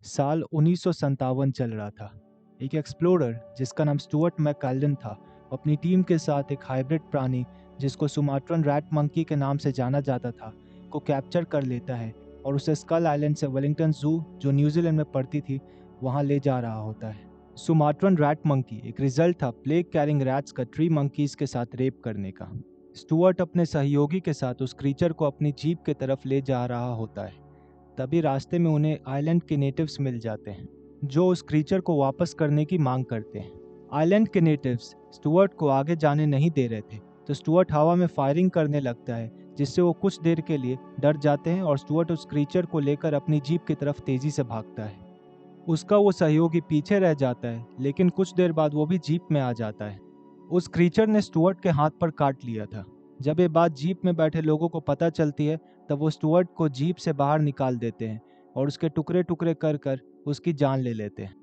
साल 1957 चल रहा था। एक एक्सप्लोरर जिसका नाम स्टुअर्ट मैककाल्डन था, अपनी टीम के साथ एक हाइब्रिड प्राणी जिसको सुमाट्रन रैट मंकी के नाम से जाना जाता था, को कैप्चर कर लेता है और उसे स्कल आइलैंड से वेलिंगटन जू, जो न्यूजीलैंड में पड़ती थी, वहां ले जा रहा होता है। सुमाट्रन रैट मंकी एक रिजल्ट था प्लेग कैरिंग रैट्स का ट्री मंकीज के साथ रेप करने का। स्टुअर्ट अपने सहयोगी के साथ उस क्रीचर को अपनी जीप की तरफ ले जा रहा होता है। तभी रास्ते में उन्हें आइलैंड के नेटिव्स मिल जाते हैं, जो उस क्रीचर को वापस करने की मांग करते हैं। आइलैंड के नेटिव्स स्टुअर्ट को आगे जाने नहीं दे रहे थे, तो स्टुअर्ट हवा में फायरिंग करने लगता है, जिससे वो कुछ देर के लिए डर जाते हैं और स्टुअर्ट उस क्रीचर को लेकर अपनी जीप की तरफ तेजी से भागता है। उसका वो सहयोगी पीछे रह जाता है, लेकिन कुछ देर बाद वो भी जीप में आ जाता है। उस क्रीचर ने स्टुअर्ट के हाथ पर काट लिया था। जब ये बात जीप में बैठे लोगों को पता चलती है, तब वो स्टुअर्ट को जीप से बाहर निकाल देते हैं और उसके टुकड़े टुकड़े कर कर उसकी जान ले लेते हैं।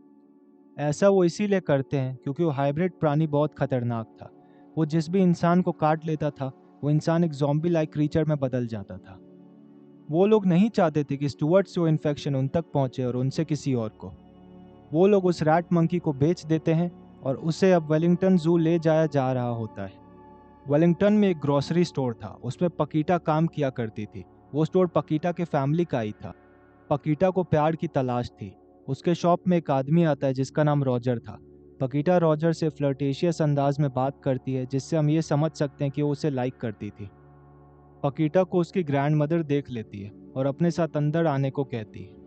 ऐसा वो इसीलिए करते हैं क्योंकि वो हाइब्रिड प्राणी बहुत खतरनाक था। वो जिस भी इंसान को काट लेता था, वो इंसान एक ज़ॉम्बी लाइक क्रीचर में बदल जाता था। वो लोग नहीं चाहते थे कि स्टुअर्ट से वो इन्फेक्शन उन तक पहुंचे और उनसे किसी और को। वो लोग उस रैट मंकी को बेच देते हैं और उसे अब वेलिंगटन जू ले जाया जा रहा होता है। वेलिंगटन में एक ग्रोसरी स्टोर था, उसमें पकीटा काम किया करती थी। वो स्टोर पकीटा के फैमिली का ही था। पकीटा को प्यार की तलाश थी। उसके शॉप में एक आदमी आता है जिसका नाम रॉजर था। पकीटा रॉजर से फ्लर्टेशियस अंदाज में बात करती है, जिससे हम ये समझ सकते हैं कि वो उसे लाइक करती थी। पकीटा को उसकी ग्रैंडमदर देख लेती है और अपने साथ अंदर आने को कहती है।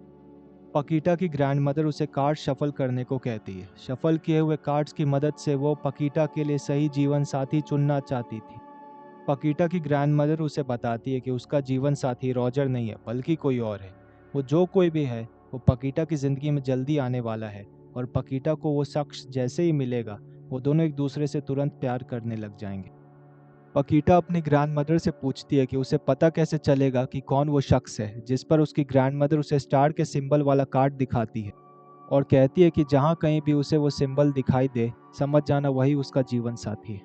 पकीटा की ग्रैंडमदर उसे कार्ड शफल करने को कहती है। शफल किए हुए कार्ड्स की मदद से वो पकीटा के लिए सही जीवन साथी चुनना चाहती थी। पकीटा की ग्रैंडमदर उसे बताती है कि उसका जीवन साथी रॉजर नहीं है, बल्कि कोई और है। वो जो कोई भी है, वो पकीटा की ज़िंदगी में जल्दी आने वाला है और पकीटा को वो शख्स जैसे ही मिलेगा, वो दोनों एक दूसरे से तुरंत प्यार करने लग जाएंगे। पकीटा अपनी ग्रैंडमदर से पूछती है कि उसे पता कैसे चलेगा कि कौन वो शख्स है, जिस पर उसकी ग्रैंडमदर उसे स्टार के सिंबल वाला कार्ड दिखाती है और कहती है कि जहाँ कहीं भी उसे वो सिंबल दिखाई दे, समझ जाना वही उसका जीवन साथी है।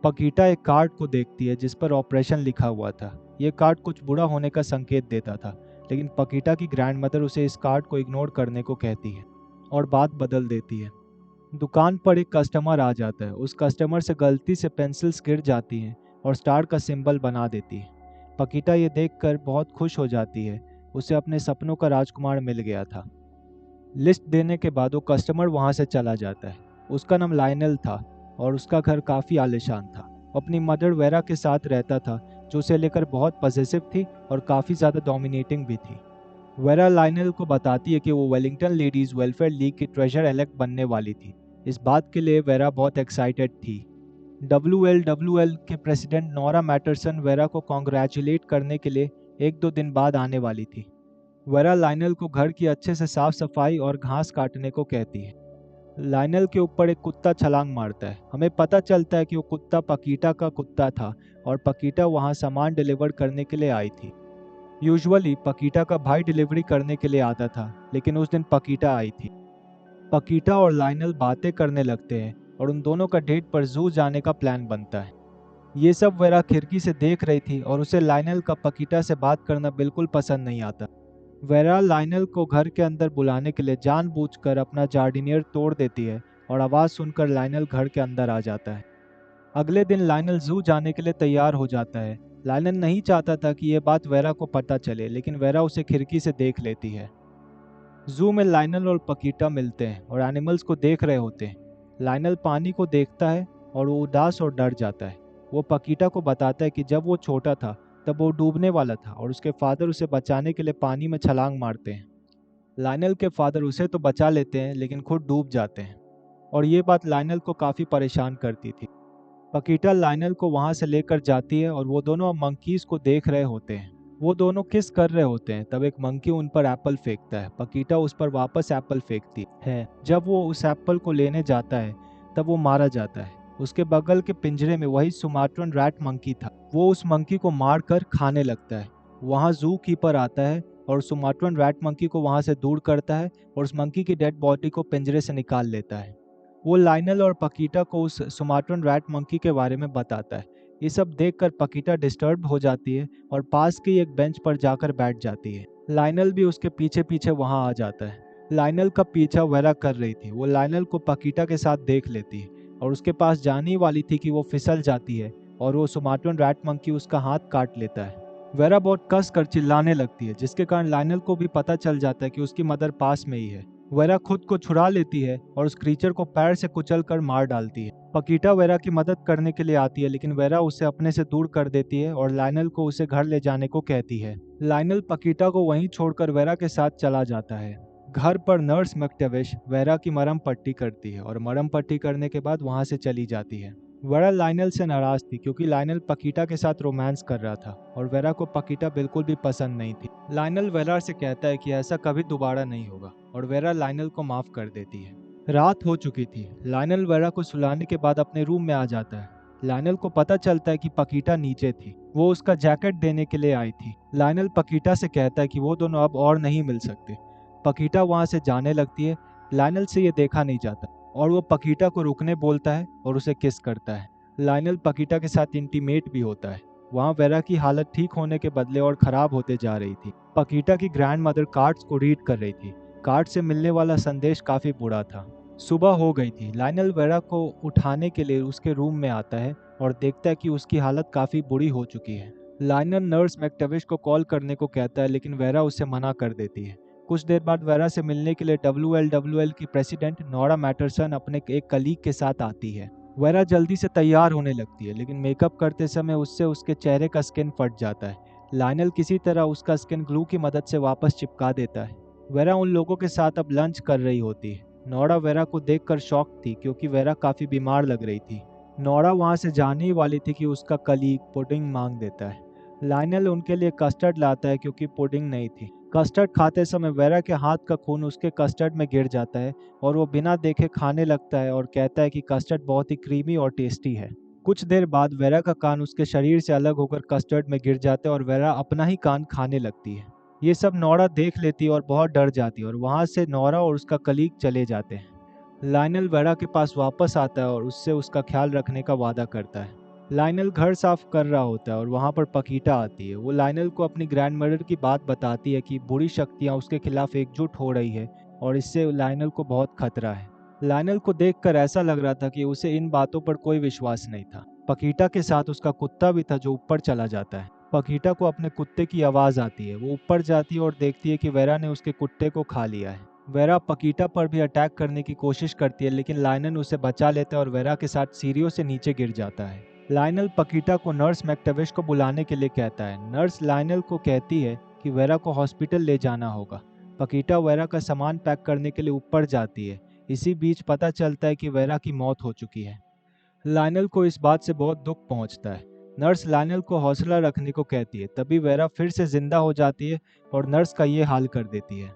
पकीटा एक कार्ड को देखती है जिस पर ऑपरेशन लिखा हुआ था। ये कार्ड कुछ बुरा होने का संकेत देता था, लेकिन पकीटा की ग्रैंडमदर उसे इस कार्ड को इग्नोर करने को कहती है और बात बदल देती है। दुकान पर एक कस्टमर आ जाता है। उस कस्टमर से गलती से पेंसिल्स गिर जाती हैं और स्टार का सिंबल बना देती है। पकीटा ये देखकर बहुत खुश हो जाती है। उसे अपने सपनों का राजकुमार मिल गया था। लिस्ट देने के बाद वो कस्टमर वहाँ से चला जाता है। उसका नाम लायनल था और उसका घर काफ़ी आलीशान था। अपनी मदर वेरा के साथ रहता था, जो उसे लेकर बहुत पॉसेसिव थी और काफ़ी ज़्यादा डोमिनेटिंग भी थी। वेरा लायनल को बताती है कि वो वेलिंगटन लेडीज़ वेलफेयर लीग की ट्रेजर एलेक्ट बनने वाली थी। इस बात के लिए वेरा बहुत एक्साइटेड थी। WLWL के प्रेसिडेंट नोरा मैटरसन वेरा को कॉन्ग्रेचुलेट करने के लिए 1-2 दिन बाद आने वाली थी। वेरा लायनल को घर की अच्छे से साफ सफाई और घास काटने को कहती है। लायनल के ऊपर एक कुत्ता छलांग मारता है। हमें पता चलता है कि वो कुत्ता पकीटा का कुत्ता था और पकीटा वहाँ सामान डिलीवर करने के लिए आई थी। यूजुअली पकीटा का भाई डिलीवरी करने के लिए आता था, लेकिन उस दिन पकीटा आई थी। पकीटा और लायनल बातें करने लगते हैं और उन दोनों का डेट पर जू जाने का प्लान बनता है। ये सब वेरा खिड़की से देख रही थी और उसे लायनल का पकीटा से बात करना बिल्कुल पसंद नहीं आता। वेरा लायनल को घर के अंदर बुलाने के लिए जानबूझकर अपना जार्डिनियर तोड़ देती है और आवाज़ सुनकर लायनल घर के अंदर आ जाता है। अगले दिन लायनल जू जाने के लिए तैयार हो जाता है। लायनल नहीं चाहता था कि यह बात वेरा को पता चले, लेकिन वेरा उसे खिड़की से देख लेती है। जू में लायनल और पकीटा मिलते हैं और एनिमल्स को देख रहे होते हैं। लायनल पानी को देखता है और वो उदास और डर जाता है। वो पकीटा को बताता है कि जब वो छोटा था तब वो डूबने वाला था और उसके फादर उसे बचाने के लिए पानी में छलांग मारते हैं। लायनल के फादर उसे तो बचा लेते हैं, लेकिन खुद डूब जाते हैं और ये बात लायनल को काफ़ी परेशान करती थी। पकीटा लायनल को वहाँ से लेकर जाती है और वो दोनों मंकीज़ को देख रहे होते हैं। वो दोनों किस कर रहे होते हैं, तब एक मंकी उन पर एप्पल फेंकता है। पकीटा उस पर वापस एप्पल फेंकती है। जब वो उस एप्पल को लेने जाता है, तब वो मारा जाता है। उसके बगल के पिंजरे में वही सुमाट्रन रैट मंकी था। वो उस मंकी को मार कर खाने लगता है। वहाँ जू कीपर आता है और सुमाट्रन रैट मंकी को वहाँ से दूर करता है और उस मंकी की डेड बॉडी को पिंजरे से निकाल लेता है। वो लायनल और पकीटा को उस सुमाट्रन रैट मंकी के बारे में बताता है। ये सब देखकर पकीटा डिस्टर्ब हो जाती है और पास की एक बेंच पर जाकर बैठ जाती है। लायनल भी उसके पीछे पीछे वहां आ जाता है। लायनल का पीछा वेरा कर रही थी। वो लायनल को पकीटा के साथ देख लेती है और उसके पास जाने ही वाली थी कि वो फिसल जाती है और वो सुमाट्रन रैट मंकी उसका हाथ काट लेता है। वेरा बहुत कस कर चिल्लाने लगती है, जिसके कारण लायनल को भी पता चल जाता है कि उसकी मदर पास में ही है। वेरा खुद को छुड़ा लेती है और उस क्रीचर को पैर से कुचल कर मार डालती है। पकीटा वेरा की मदद करने के लिए आती है, लेकिन वेरा उसे अपने से दूर कर देती है और लायनल को उसे घर ले जाने को कहती है। लायनल पकीटा को वहीं छोड़कर वेरा के साथ चला जाता है। घर पर नर्स मैक्टेविश वेरा की मरहम पट्टी करती है और मरहम पट्टी करने के बाद वहां से चली जाती है। वेरा लायनल से नाराज थी क्योंकि लायनल पकीटा के साथ रोमांस कर रहा था और वेरा को पकीटा बिल्कुल भी पसंद नहीं थी। लायनल वेरा से कहता है कि ऐसा कभी दोबारा नहीं होगा और वेरा लायनल को माफ कर देती है। रात हो चुकी थी। लायनल वेरा को सुलाने के बाद अपने रूम में आ जाता है। लायनल को पता चलता है कि पकीटा नीचे थी। वो उसका जैकेट देने के लिए आई थी। लायनल पकीटा से कहता है कि वो दोनों अब और नहीं मिल सकते। पकीटा वहां से जाने लगती है। लायनल से ये देखा नहीं जाता और वो पकीटा को रुकने बोलता है और उसे किस करता है। लायनल पकीटा के साथ इंटीमेट भी होता है। वहाँ वेरा की हालत ठीक होने के बदले और खराब होते जा रही थी। पकीटा की ग्रैंड मदर कार्ड्स को रीड कर रही थी। कार्ड से मिलने वाला संदेश काफी बुरा था। सुबह हो गई थी। लायनल वेरा को उठाने के लिए उसके रूम में आता है और देखता है कि उसकी हालत काफी बुरी हो चुकी है। लायनल नर्स मैक्टेविश को कॉल करने को कहता है, लेकिन वेरा उसे मना कर देती है। कुछ देर बाद वेरा से मिलने के लिए WLWL की प्रेसिडेंट नोरा मैटरसन अपने एक कलीग के साथ आती है। वेरा जल्दी से तैयार होने लगती है, लेकिन मेकअप करते समय उससे उसके चेहरे का स्किन फट जाता है। लायनल किसी तरह उसका स्किन ग्लू की मदद से वापस चिपका देता है। वेरा उन लोगों के साथ अब लंच कर रही होती है। नोरा वेरा को देखकर शॉक थी क्योंकि वेरा काफी बीमार लग रही थी। नोरा वहां से जाने ही वाली थी कि उसका कलीग पुडिंग मांग देता है। लायनल उनके लिए कस्टर्ड लाता है क्योंकि पुडिंग नहीं थी। कस्टर्ड खाते समय वेरा के हाथ का खून उसके कस्टर्ड में गिर जाता है और वो बिना देखे खाने लगता है और कहता है कि कस्टर्ड बहुत ही क्रीमी और टेस्टी है। कुछ देर बाद वेरा का कान उसके शरीर से अलग होकर कस्टर्ड में गिर जाता है और वेरा अपना ही कान खाने लगती है। ये सब नोरा देख लेती है और बहुत डर जाती है और वहां से नोरा और उसका कलीग चले जाते हैं। लायनल वेरा के पास वापस आता है और उससे उसका ख्याल रखने का वादा करता है। लायनल घर साफ कर रहा होता है और वहां पर पकीटा आती है। वो लायनल को अपनी ग्रैंडमदर की बात बताती है कि बुरी शक्तियां उसके खिलाफ एकजुट हो रही है और इससे लायनल को बहुत खतरा है। लायनल को देखकर ऐसा लग रहा था कि उसे इन बातों पर कोई विश्वास नहीं था। पकीटा के साथ उसका कुत्ता भी था जो ऊपर चला जाता है। पकीटा को अपने कुत्ते की आवाज आती है। वो ऊपर जाती है और देखती है कि वेरा ने उसके कुत्ते को खा लिया है। वेरा पकीटा पर भी अटैक करने की कोशिश करती है, लेकिन लायनल उसे बचा लेता है और वेरा के साथ सीढ़ियों से नीचे गिर जाता है। लायनल पकीटा को नर्स मैक्टेविश को बुलाने के लिए कहता है। नर्स लायनल को कहती है कि वेरा को हॉस्पिटल ले जाना होगा। पकीटा वेरा का सामान पैक करने के लिए ऊपर जाती है। इसी बीच पता चलता है कि वेरा की मौत हो चुकी है। लायनल को इस बात से बहुत दुख पहुंचता है। नर्स लायनल को हौसला रखने को कहती है। तभी वेरा फिर से जिंदा हो जाती है और नर्स का ये हाल कर देती है,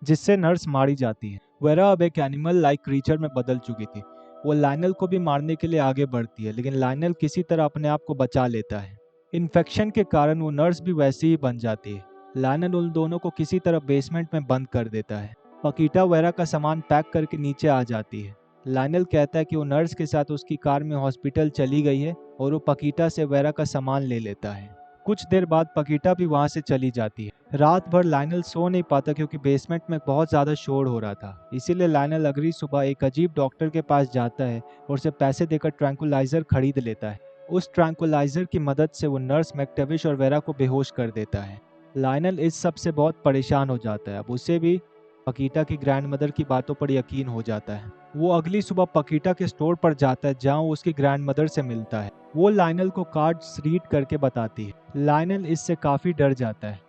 जिससे नर्स मारी जाती है। वेरा अब एक एनिमल लाइक क्रीचर में बदल चुकी थी। वो लायनल को भी मारने के लिए आगे बढ़ती है, लेकिन लायनल किसी तरह अपने आप को बचा लेता है। इन्फेक्शन के कारण वो नर्स भी वैसी ही बन जाती है। लायनल उन दोनों को किसी तरह बेसमेंट में बंद कर देता है। पकीटा वेरा का सामान पैक करके नीचे आ जाती है। लायनल कहता है कि वो नर्स के साथ उसकी कार में हॉस्पिटल चली गई है और वो पकीटा से वेरा का सामान ले लेता है। कुछ देर बाद पकीटा भी वहां से चली जाती है। रात भर लायनल सो नहीं पाता क्योंकि बेसमेंट में बहुत ज्यादा शोर हो रहा था। इसीलिए लायनल अगली सुबह एक अजीब डॉक्टर के पास जाता है और उसे पैसे देकर ट्रैंकुलाइजर खरीद लेता है। उस ट्रैंकुलाइजर की मदद से वो नर्स मैक्टेविश और वेरा को बेहोश कर देता है। लायनल इस सब से बहुत परेशान हो जाता है। अब उसे भी पकीटा की ग्रैंडमदर की बातों पर यकीन हो जाता है। वो अगली सुबह पकीटा के स्टोर पर जाता है जहाँ वो उसकी ग्रैंडमदर से मिलता है। वो लायनल को कार्ड्स रीड करके बताती है। लायनल इससे काफी डर जाता है।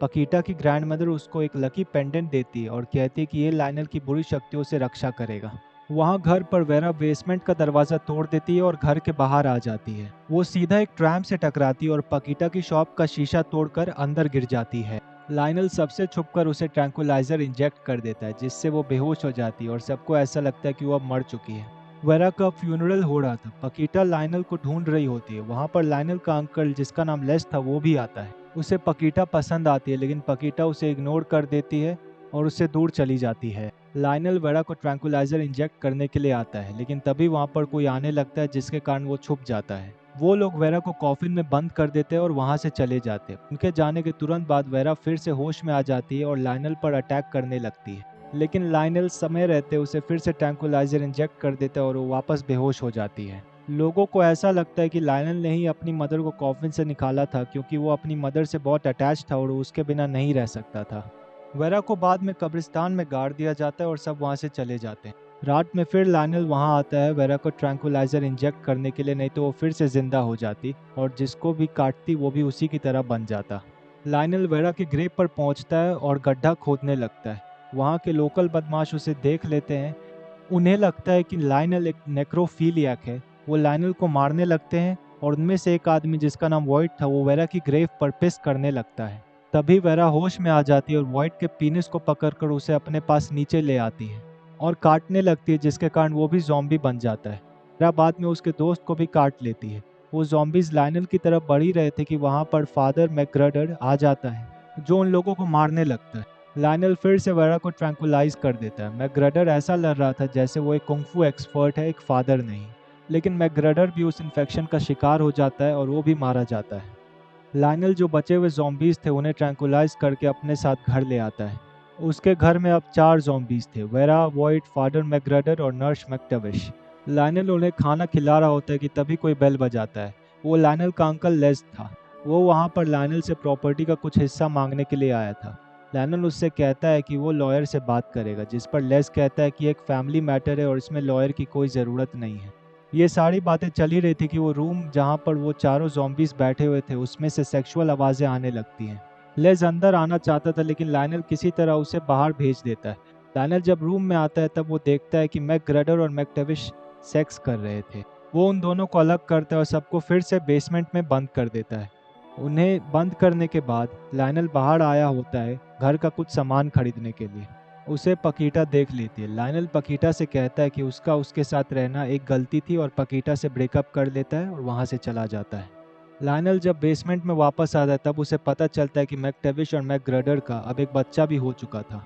पकीटा की ग्रैंडमदर उसको एक लकी पेंडेंट देती है और कहती है कि ये लायनल की बुरी शक्तियों से रक्षा करेगा। वहाँ घर पर वेरा बेसमेंट का दरवाजा तोड़ देती है और घर के बाहर आ जाती है। वो सीधा एक ट्रैम से टकराती है और पकीटा की शॉप का शीशा तोड़कर अंदर गिर जाती है। लायनल सबसे छुपकर उसे ट्रैंकुलाइजर इंजेक्ट कर देता है, जिससे वो बेहोश हो जाती है और सबको ऐसा लगता है कि वो अब मर चुकी है। वेरा का फ्यूनरल हो रहा था। पकीटा लायनल को ढूंढ रही होती है। वहाँ पर लायनल का अंकल जिसका नाम लेस था वो भी आता है। उसे पकीटा पसंद आती है, लेकिन पकीटा उसे इग्नोर कर देती है और उससे दूर चली जाती है। लायनल वेरा को ट्रैंकुलाइजर इंजेक्ट करने के लिए आता है, लेकिन तभी वहाँ पर कोई आने लगता है जिसके कारण वो छुप जाता है। वो लोग वेरा को कॉफिन में बंद कर देते हैं और वहां से चले जाते हैं। उनके जाने के तुरंत बाद वेरा फिर से होश में आ जाती है और लायनल पर अटैक करने लगती है। लेकिन लाइनल समय रहते उसे फिर से ट्रैंक्विलाइजर इंजेक्ट कर देता है और वो वापस बेहोश हो जाती है। लोगों को ऐसा लगता है कि लाइनल ने ही अपनी मदर को कॉफिन से निकाला था, क्योंकि वो अपनी मदर से बहुत अटैच था और वो उसके बिना नहीं रह सकता था। वेरा को बाद में कब्रिस्तान में गाड़ दिया जाता है और सब वहाँ से चले जाते हैं। रात में फिर लाइनल वहाँ आता है वेरा को ट्रैंक्विलाइजर इंजेक्ट करने के लिए, नहीं तो वो फिर से जिंदा हो जाती और जिसको भी काटती वो भी उसी की तरह बन जाता। लाइनल वेरा के ग्रेव पर पहुंचता है और गड्ढा खोदने लगता है। वहाँ के लोकल बदमाश उसे देख लेते हैं। उन्हें लगता है कि लाइनल एक नेक्रोफीलियक है। वो लाइनल को मारने लगते हैं और उनमें से एक आदमी जिसका नाम वॉइड था वो वेरा की ग्रेव पर पिस करने लगता है। तभी वेरा होश में आ जाती है और वॉइड के पीनिस को पकड़कर उसे अपने पास नीचे ले आती है और काटने लगती है, जिसके कारण वो भी ज़ॉम्बी बन जाता है। वेरा बाद में उसके दोस्त को भी काट लेती है। वो ज़ॉम्बीज लाइनल की तरफ बढ़ ही रहे थे कि वहाँ पर फादर मैकग्रडर आ जाता है, जो उन लोगों को मारने लगता है। लाइनल फिर से वेरा को ट्रैंक्विलाइज कर देता है। मैकग्रडर ऐसा लड़ रहा था जैसे वो एक कुंफू एक्सपर्ट है, एक फादर नहीं। लेकिन मैकग्रडर भी उस इन्फेक्शन का शिकार हो जाता है और वो भी मारा जाता है। लाइनल जो बचे हुए ज़ॉम्बीज थे उन्हें ट्रैंक्विलाइज करके अपने साथ घर ले आता है। उसके घर में अब 4 ज़ॉम्बीज थे, वेरा, वॉइड, फादर मैकग्रडर और नर्स मैकटविश। लाइनल उन्हें खाना खिला रहा होता है कि तभी कोई बेल बजाता है। वो लाइनल का अंकल लेस था। वो वहाँ पर लाइनल से प्रॉपर्टी का कुछ हिस्सा मांगने के लिए आया था। लाइनल उससे कहता है कि वो लॉयर से बात करेगा, जिस पर लेस कहता है कि एक फैमिली मैटर है और इसमें लॉयर की कोई ज़रूरत नहीं है। ये सारी बातें चल ही रही थी कि वो रूम जहाँ पर वो चारों ज़ॉम्बीज बैठे हुए थे उसमें से सेक्सुअल आवाज़ें आने लगती हैं। लेस अंदर आना चाहता था लेकिन लाइनल किसी तरह उसे बाहर भेज देता है। लाइनल जब रूम में आता है तब वो देखता है कि मैकग्रडर और मैकटविश सेक्स कर रहे थे। वो उन दोनों को अलग करता है और सबको फिर से बेसमेंट में बंद कर देता है। उन्हें बंद करने के बाद लाइनल बाहर आया होता है घर का कुछ सामान खरीदने के लिए। उसे पकीटा देख लेती है। लाइनल पकीटा से कहता है कि उसका उसके साथ रहना एक गलती थी और पकीटा से ब्रेकअप कर लेता है और वहाँ से चला जाता है। लाइनल जब बेसमेंट में वापस आता है तब उसे पता चलता है कि मैकटेविश और मैकग्रडर का अब एक बच्चा भी हो चुका था।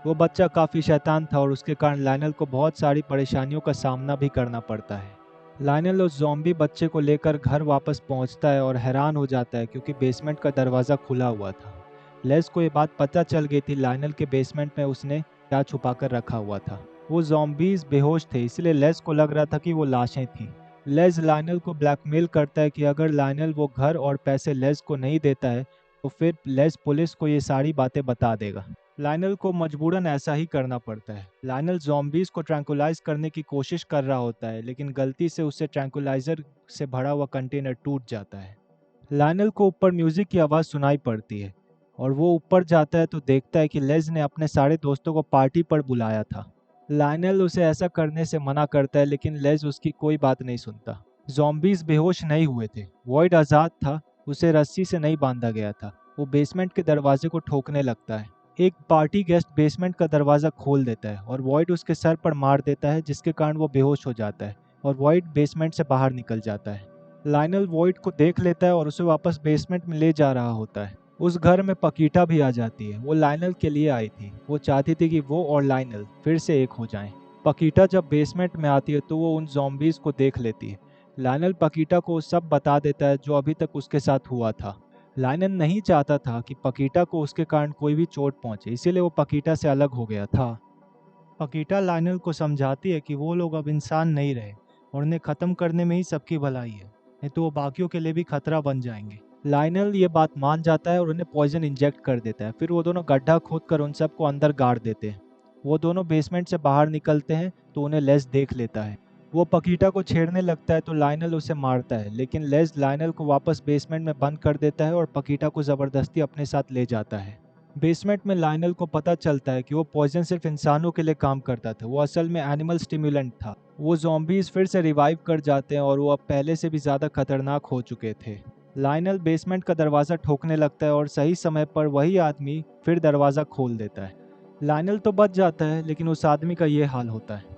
वो बच्चा काफ़ी शैतान था और उसके कारण लाइनल को बहुत सारी परेशानियों का सामना भी करना पड़ता है। लाइनल उस ज़ॉम्बी बच्चे को लेकर घर वापस पहुंचता है और हैरान हो जाता है क्योंकि बेसमेंट का दरवाज़ा खुला हुआ था। लेस को ये बात पता चल गई थी लाइनल के बेसमेंट में उसने क्या छुपा कर रखा हुआ था। वो ज़ॉम्बीज बेहोश थे, इसलिए लेस को लग रहा था कि वो लाशें थीं। लेस लाइनल को ब्लैकमेल करता है कि अगर लाइनल वो घर और पैसे लेस को नहीं देता है तो फिर लेस पुलिस को ये सारी बातें बता देगा। लाइनल को मजबूरन ऐसा ही करना पड़ता है। लाइनल ज़ॉम्बीज को ट्रैंक्विलाइज करने की कोशिश कर रहा होता है लेकिन गलती से उससे ट्रैंक्विलाइजर से भरा हुआ कंटेनर टूट जाता है। लाइनल को ऊपर म्यूजिक की आवाज़ सुनाई पड़ती है और वो ऊपर जाता है तो देखता है कि लेस ने अपने सारे दोस्तों को पार्टी पर बुलाया था। लाइनल उसे ऐसा करने से मना करता है लेकिन लेस उसकी कोई बात नहीं सुनता। ज़ॉम्बीज बेहोश नहीं हुए थे, वॉइड आज़ाद था, उसे रस्सी से नहीं बांधा गया था। वो बेसमेंट के दरवाजे को ठोकने लगता है। एक पार्टी गेस्ट बेसमेंट का दरवाज़ा खोल देता है और वॉइड उसके सर पर मार देता है, जिसके कारण वो बेहोश हो जाता है और वॉइड बेसमेंट से बाहर निकल जाता है। लाइनल वॉइड को देख लेता है और उसे वापस बेसमेंट में ले जा रहा होता है। उस घर में पकीटा भी आ जाती है। वो लाइनल के लिए आई थी। वो चाहती थी कि वो और लाइनल फिर से एक हो जाएं। पकीटा जब बेसमेंट में आती है तो वो उन ज़ॉम्बीज को देख लेती है। लाइनल पकीटा को सब बता देता है जो अभी तक उसके साथ हुआ था। लाइनल नहीं चाहता था कि पकीटा को उसके कारण कोई भी चोट पहुंचे, इसीलिए वो पकीटा से अलग हो गया था। पकीटा लाइनल को समझाती है कि वो लोग अब इंसान नहीं रहे और उन्हें ख़त्म करने में ही सबकी भलाई है, नहीं तो वो बाकियों के लिए भी खतरा बन जाएंगे। लाइनल ये बात मान जाता है और उन्हें पॉइजन इंजेक्ट कर देता है। फिर वो दोनों गड्ढा खोद कर उन सबको अंदर गाड़ देते हैं। वो दोनों बेसमेंट से बाहर निकलते हैं तो उन्हें लेस देख लेता है। वो पकीटा को छेड़ने लगता है तो लाइनल उसे मारता है, लेकिन लेस लाइनल को वापस बेसमेंट में बंद कर देता है और पकीटा को ज़बरदस्ती अपने साथ ले जाता है। बेसमेंट में लाइनल को पता चलता है कि वो पॉइजन सिर्फ इंसानों के लिए काम करता था, वो असल में एनिमल स्टिमुलेंट था। वो ज़ॉम्बीज फिर से रिवाइव कर जाते हैं और वो अब पहले से भी ज़्यादा खतरनाक हो चुके थे। लाइनल बेसमेंट का दरवाज़ा ठोकने लगता है और सही समय पर वही आदमी फिर दरवाज़ा खोल देता है। लाइनल तो बच जाता है लेकिन उस आदमी का ये हाल होता है।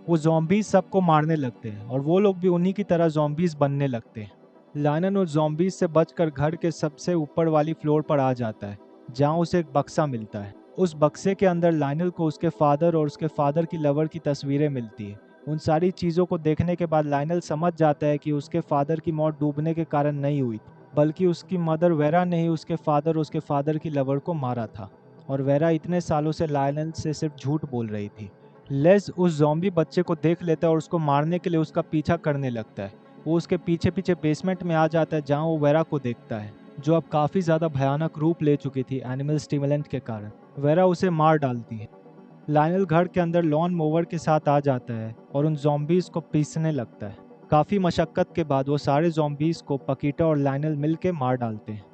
वो ज़ॉम्बीज सबको मारने लगते हैं और वो लोग भी उन्हीं की तरह ज़ॉम्बीज बनने लगते हैं। लाइनल उस ज़ॉम्बीज से बचकर घर के सबसे ऊपर वाली फ्लोर पर आ जाता है, जहाँ उसे एक बक्सा मिलता है। उस बक्से के अंदर लाइनल को उसके फादर और उसके फादर की लवर की तस्वीरें मिलती है। उन सारी चीज़ों को देखने के बाद लाइनल समझ जाता है कि उसके फादर की मौत डूबने के कारण नहीं हुई थी, बल्कि उसकी मदर वेरा ने ही उसके फादर और उसके फादर की लवर को मारा था। और वेरा इतने सालों से लायनल से सिर्फ झूठ बोल रही थी। लेज उस ज़ॉम्बी बच्चे को देख लेता है और उसको मारने के लिए उसका पीछा करने लगता है। वो उसके पीछे पीछे बेसमेंट में आ जाता है जहाँ वो वेरा को देखता है, जो अब काफ़ी ज़्यादा भयानक रूप ले चुकी थी एनिमल स्टिमुलेंट के कारण। वेरा उसे मार डालती है। लायनल घर के अंदर लॉन मोवर के साथ आ जाता है और उन ज़ॉम्बीज को पीसने लगता है। काफ़ी मशक्क़त के बाद वो सारे ज़ॉम्बीज को पकीटा और लायनल मिल के मार डालते हैं।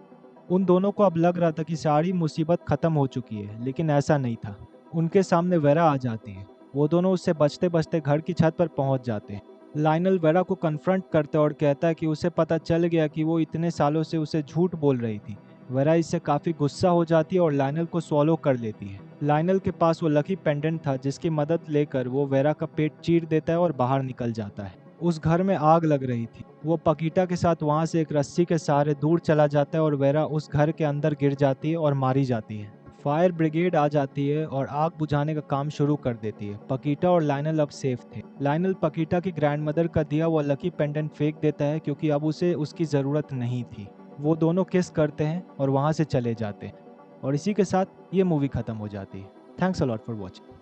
उन दोनों को अब लग रहा था कि सारी मुसीबत ख़त्म हो चुकी है, लेकिन ऐसा नहीं था। उनके सामने वेरा आ जाती है। वो दोनों उससे बचते बचते घर की छत पर पहुंच जाते हैं। लायनल वेरा को कन्फ्रंट करता है और कहता है कि उसे पता चल गया कि वो इतने सालों से उसे झूठ बोल रही थी। वेरा इससे काफ़ी गुस्सा हो जाती है और लायनल को स्वॉलो कर लेती है। लायनल के पास वो लकी पेंडेंट था जिसकी मदद लेकर वो वेरा का पेट चीर देता है और बाहर निकल जाता है। उस घर में आग लग रही थी। वो पकीटा के साथ वहां से एक रस्सी के सहारे दूर चला जाता है और वेरा उस घर के अंदर गिर जाती है और मारी जाती है। फायर ब्रिगेड आ जाती है और आग बुझाने का काम शुरू कर देती है। पकीटा और लायनल अब सेफ थे। लायनल पकीटा की ग्रैंडमदर का दिया वो लकी पेंडेंट फेंक देता है क्योंकि अब उसे उसकी ज़रूरत नहीं थी। वो दोनों किस करते हैं और वहाँ से चले जाते हैं और इसी के साथ ये मूवी ख़त्म हो जाती है। Thanks a lot for watching.